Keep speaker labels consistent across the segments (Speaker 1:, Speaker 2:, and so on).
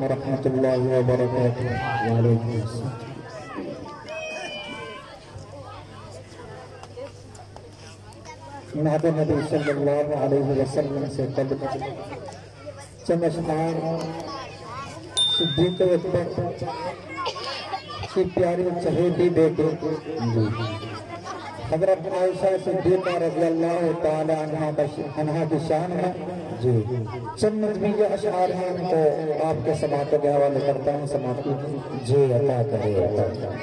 Speaker 1: ورحمۃ اللہ وبرکاتہ۔ وعلیکم السلام۔ نعت نبی صلی اللہ علیہ وسلم سے قبل چند اشعار صدیق اکبر کی پیاری چہیتی بیٹی حضرت عائشہ صدیقہ رضی اللہ تعالی عنہ کی شان ہے چند نظمیہ اشعار ہیں، ان کو آپ کے سماعت کے حوالے کرتا ہوں، سماعت کی جی عطا کرے عطا کرے۔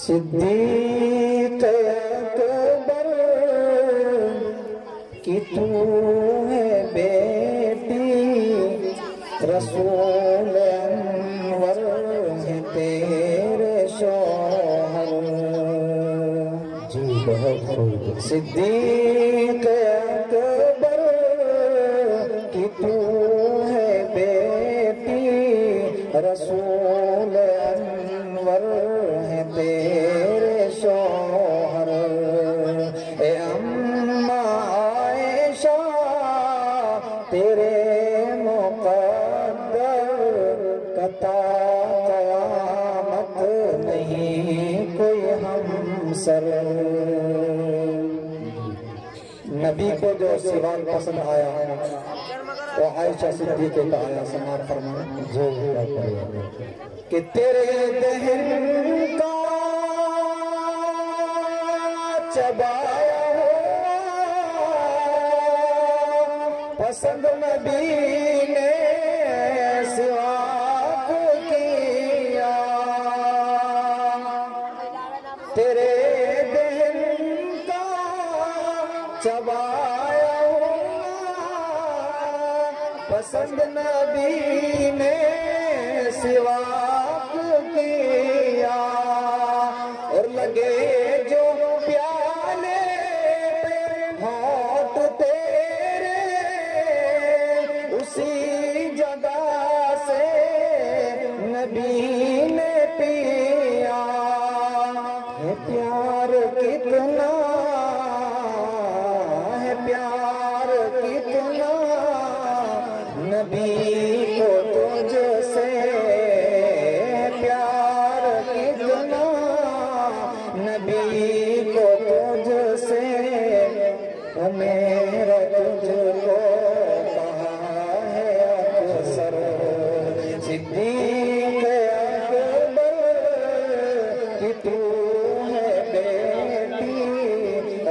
Speaker 1: صدیق اکبر کی تو ہے بیٹی، رسول انور ہے تیرے شوہر، جی بہت خوب۔ صدیق اکبر کی تو ہے بیٹی، رسول انور ہے تیرے شوہر، اے اماں عائشہ تیرے مقدر قطع قیامت نہیں کوئی ہمسر۔ نبی کو جو سوال پسند آیا وہ عائشہ صدیقہ کا آیا، سماعت فرمائیں کہ تیرے دہن کا چبایا ہوا پسند نبی نے سواک کیا، تیرے دہن کا چبایا ہوا پسند نبی نے سواک کیا، اور لگے جو پیالے پہ ہاتھ تیرے اسی جگہ سے نبی نے پیا، ہے پیار کتنا، ہے پیار کتنا نبی کو تجھ سے، پیار کتنا نبی کو تجھ سے، میرا تجھ کو کہا ہے اکثر۔ صدیق اکبر کی تو ہے بیٹی،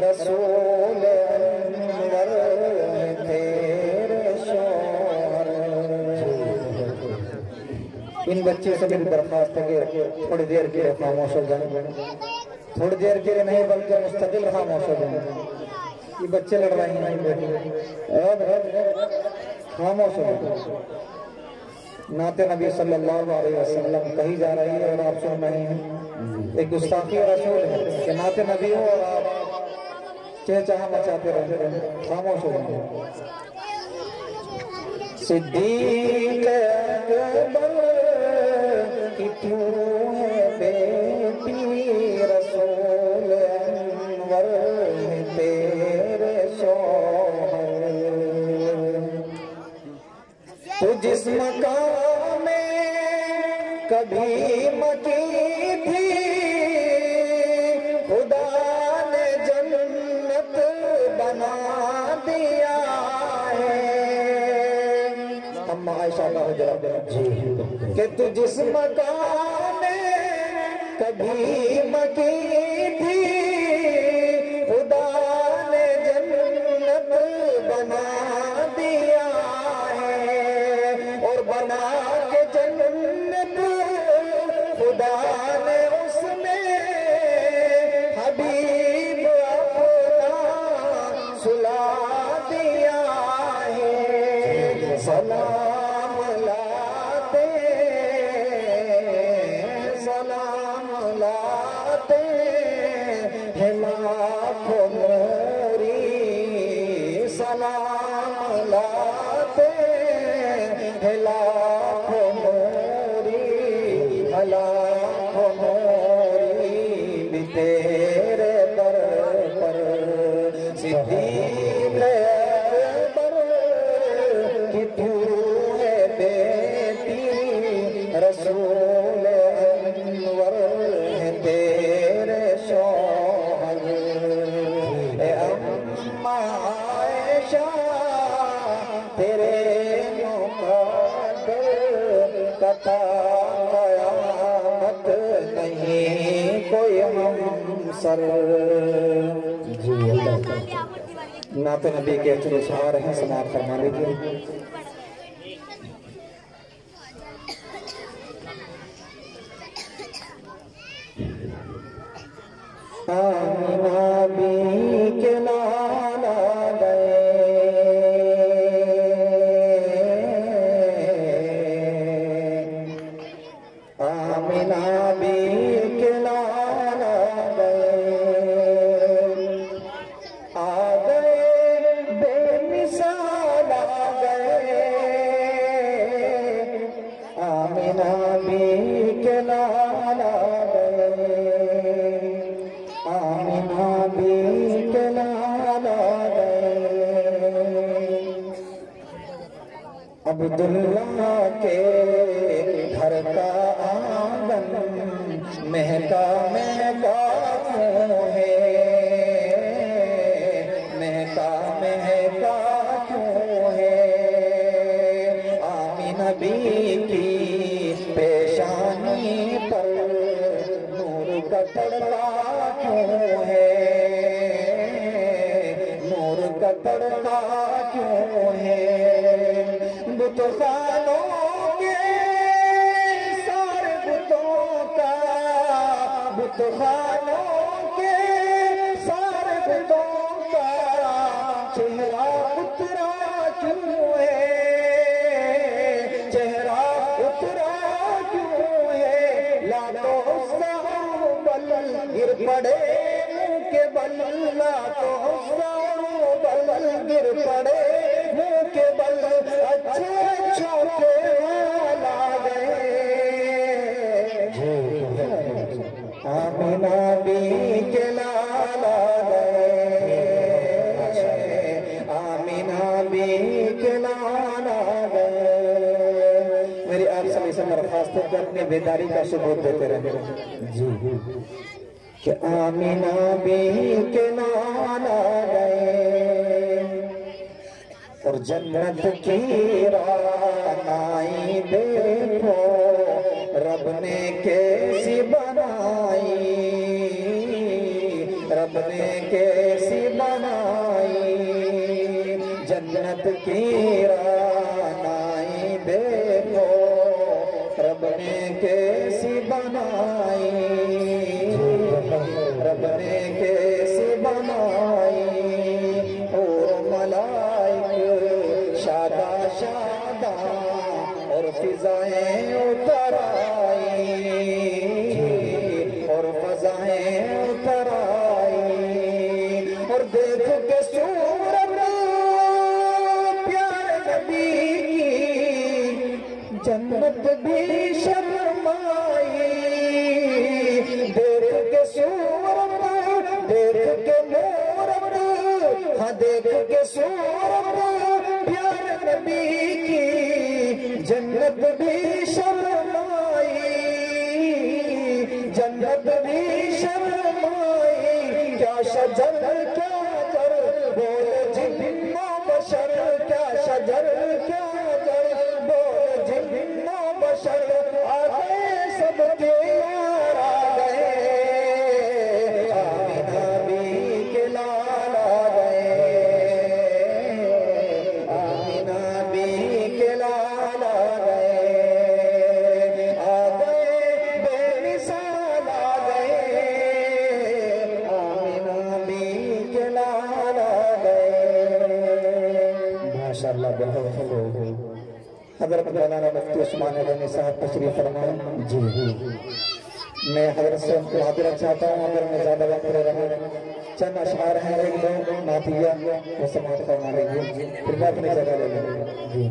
Speaker 1: رسول انور ہے تیرے شوہر۔ ان بچے سے میری درخواست ہے کہ تھوڑی دیر کے لیے خاموش ہو جائیں، تھوڑی دیر کے لیے نہیں بلکہ مستقل خاموش ہو جائیں، یہ بچے لڑ رہے ہیں خاموش ہو جائیں۔ نعت نبی صلی اللہ علیہ وسلم کہی جا رہی ہے اور آپ سن رہے ہیں، ایک گستاخی رسول ہے کہ نعت نبی ہو اور آپ چہچہا مچاتے رہتے ہیں، خاموش ہو جائیں۔ صدیق اکبر کی تو ہے بیٹی، رسول انور ہے تیرے شوہر، تو جس مقام میں کبھی مکی تھی خدا نے جنت بنا دیا ہے، اما عائشہ کا حجرہ کہ تو جس مقام میں کبھی مکی تھی خدا نے جنت بنا دیا ہے، اور بنا کے جنت خدا نے اس میں حبیب اپنا سلا دیا ہے، سلام لاتے سلام لاتے ہیں لاکھوں موری، سلام لاتے ہیں لاکھوں موری، لاکھوں موری بھی تیرے در پر، صدیق اکبر کی تو ہے بیٹی رسول انور ہے تیرے شوہر اے اماں عائشہ تیرے مقدر کا قیامت نہیں کوئی ہمسر نعت نبی کے چلو اشعار ہیں سماعت فرما لیجیے آمینہ بی کے لالا گئے آمینہ بی کے لالا عبداللہ کے گھر کا آنگن مہکا مہکا کیوں ہے مہکا مہکا کیوں ہے آمینہ بی کی پیشانی پر نور کا تڑکا کیوں ہے نور کا تڑکا کیوں ہے بتخانوں کے سارے بتوں کا بتخانوں کے سارے بتوں کا چہرہ اترا کیوں ہے چہرہ اترا کیوں ہے لاتوں ساروں بل گر پڑے منہ کے بل لاتوں ساروں بل گر پڑے منہ کے بل اچھے چھوٹے والا گئے آمینہ بی کے لالا گئے آمینہ بی کے لالا گئے میری آپ سبھی سے درخواست ہے کہ اپنی بیداری کا ثبوت دیتے رہے کہ آمینہ بی کے لالا گئے اور جنت کی رانائی دیکھو رب نے کیسی بنائی رب نے کیسی بنائی جنت کی رانائی دیکھو رب نے کیسی بنائی رب نے کیسی بنائی اور ملائک شادہ شادہ اور فضائیں اتر آئی اور فضائیں اتر آئی اور دیکھ کے صورت پیارے نبی کی جنت بھی شرمائی دیکھ کے صورت دیکھ کے مورت ہاں دیکھ کے صورت پیارے نبی کی جنت بھی شرمائی جنت بھی شرمائی کیا شجر کیا جر بول جن و بشر کیا شجر کیا جر بول جن و بشر آگئے سب کے یار آگئے آمینہ بی کے لالا گئے آمینہ بی کے لالا گئے آگئے بے مثال آگئے آمینہ بی کے لالا گئے ماشاءاللہ بہت خوب حضرت مولانا مفتی عثمان غنی صاحب تشریف فرمائیں جی میں حضرت سے معذرت چاہتا ہوں اگر میں زیادہ وقت رہا چند اشعار ہیں ایک دو نعتیہ وہ سماعت فرما لیجیے پھر میں اپنی جگہ لے لوں جی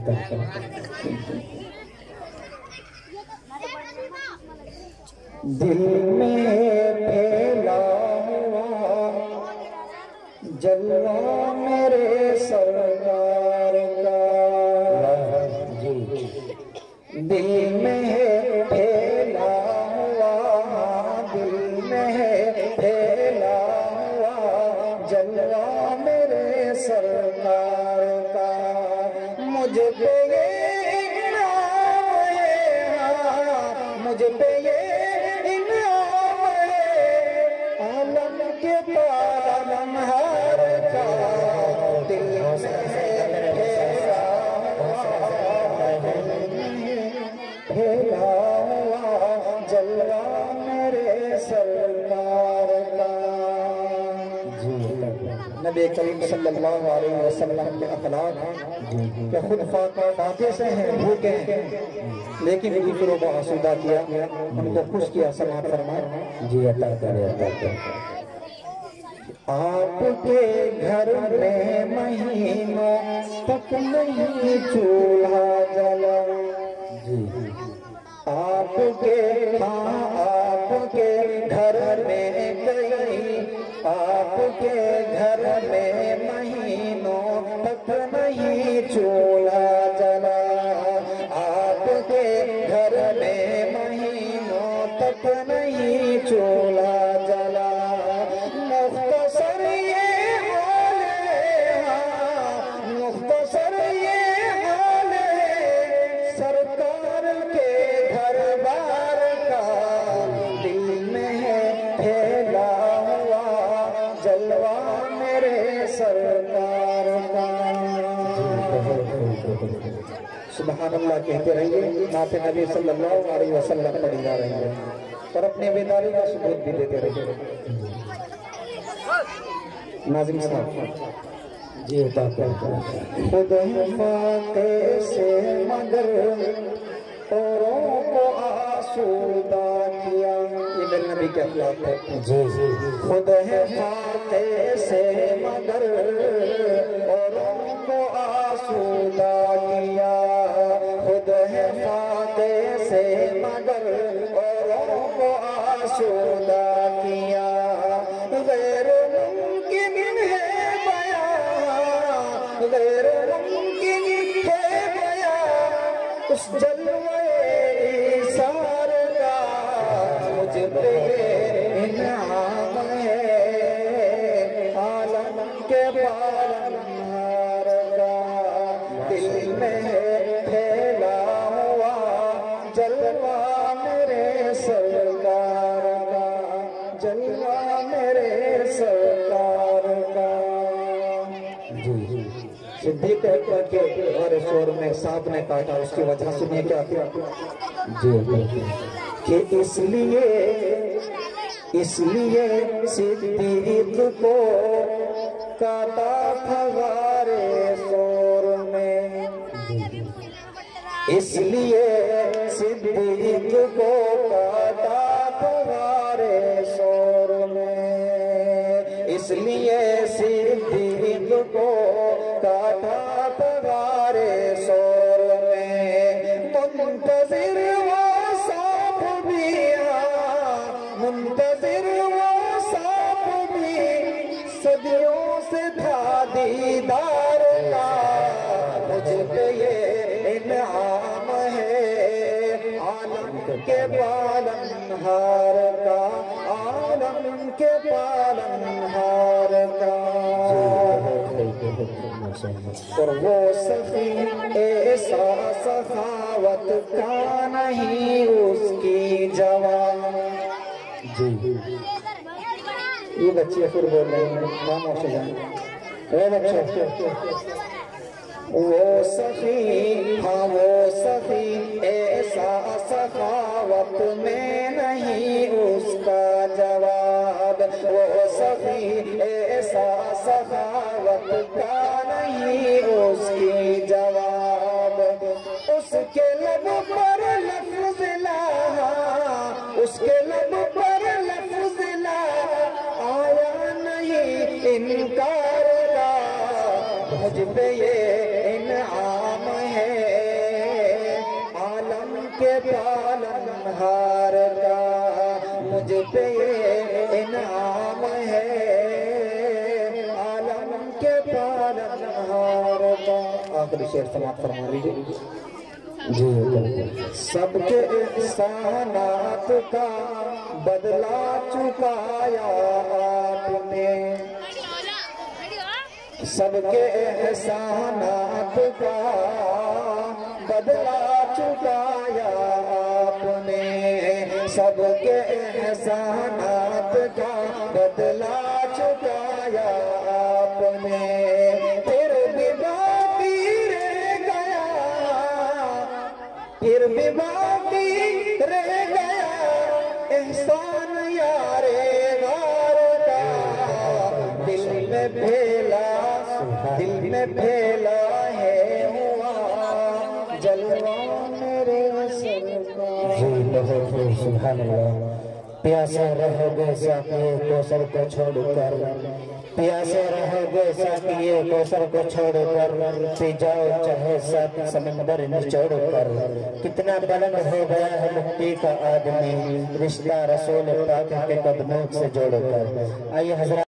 Speaker 1: دل میں پھیلا ہوا جلوہ میرے سرکار کا مجھ پہ یہ انعام ہے، مجھ پہ یہ انعام ہے، عالم کے پالنہار کا دل پھیلا ہوا جلوہ میرے سرکار کا۔ نبی کریم صلی اللہ علیہ وسلم کے اخلاق کہ خود فاقے سے ہیں، بھوکے ہیں، لیکن دوسروں کو آسودہ کیا، ان کو خوش کیا۔ سماعت فرمائے جی عطا کرے عطا کرے۔ آپ کے گھر میں مہینوں تک نہیں چولہا جلا، آپ کے گھر میں گئی، آپ کے گھر میں مہینوں تک نہیں چولہا جلا، آپ کے گھر میں مہینوں تک نہیں چولہا جلا۔ مختصر یہ حال ہے، مختصر یہ حال ہے سرکار کے گھر بار کا، دل میں ہے پھیلا ہوا جلوہ میرے سرکار کا۔ سبحان اللہ کہتے رہیے، نعت نبی صلی اللہ علیہ وسلم پڑھی جا رہی ہے اور اپنے بیداری کا ثبوت بھی دیتے رہیے۔ ناظم صاحب جی عطا کریں۔ خود فاقے سے مگر اوروں کو آسودہ کیا، یہ میرے نبی کے اخلاق ہے۔ خود فاقے سے مگر اوروں کو آسودہ کیا، خود فاقے سے مگر اوروں کو آسودہ کیا، غیر ممکن ہے بیان، غیر ممکن ہے بیان اس جلوے ایثار کا، مجھ پہ یہ انعام ہے عالم کے پالنہار کا، دل میں ہے پھیلا ہوا جلوہ میرے سرکار کا، جلوہ میرے سرکار کا۔ صدیق اکبر کے غار شور میں سانپ نے کاٹا، اس کی وجہ سنیے کیا کیا کہ اس لیے صدیق کو کاٹا تھا غار شور میں، اس لیے صدیق کو کاٹا تھا غار شور میں، اس لیے صدیق کو کاٹا تھا غار شور میں، منتظر وہ سانپ بھی، منتظر وہ سانپ بھی صدیوں سے تھا دیدار کا، مجھ پہ یہ انعام ہے عالم کے پالنہار کا، عالم کے پالنہار کا۔ اور وہ سخی ایسا سخاوت کا نہیں اس کی جوان، یہ بچے پھر بول رہے ہیں خاموش ہو جائیں، اے بچے وہ سخی، ہاں وہ سخی ایسا سخاوت میں نہیں اس کا جواب، وہ سخی ایسا سخاوت کا نہیں اس کی جواب، اس کے لب پر لفظ لا، اس کے لب پر لفظ لا آیا نہیں انکار کا، مجھ پہ یہ انعام ہے عالم کے پالنہار کا، مجھ پہ یہ انعام ہے عالم کے پالنہار کا۔ آخری شعر سماعت فرما لیجیے جی۔ سب کے احسانات کا بدلہ چکایا آپ نے، سب کے احسانات کا بدلا چکایا آپ نے، سب کے احسانات کا بدلا چکایا آپ نے، پھر بھی باقی رہ گیا، پھر بھی باقی رہ گیا احسان یار غار کا، دل میں پھیلا ہے ہوا جلوہ میرے سرکار۔ سبحان اللہ۔ پیاسے رہو گے ساقیے کوثر کو چھوڑ کر، پیاسے رہو گے ساقیے کوثر کو چھوڑ کر، پی جاؤ چاہے سات سمندر نچوڑ کر، کتنا بلند ہو گیا ہے مٹی کا آدمی، رشتہ رسول پاک کے قدموں سے جوڑ کر۔ آئیے حضرات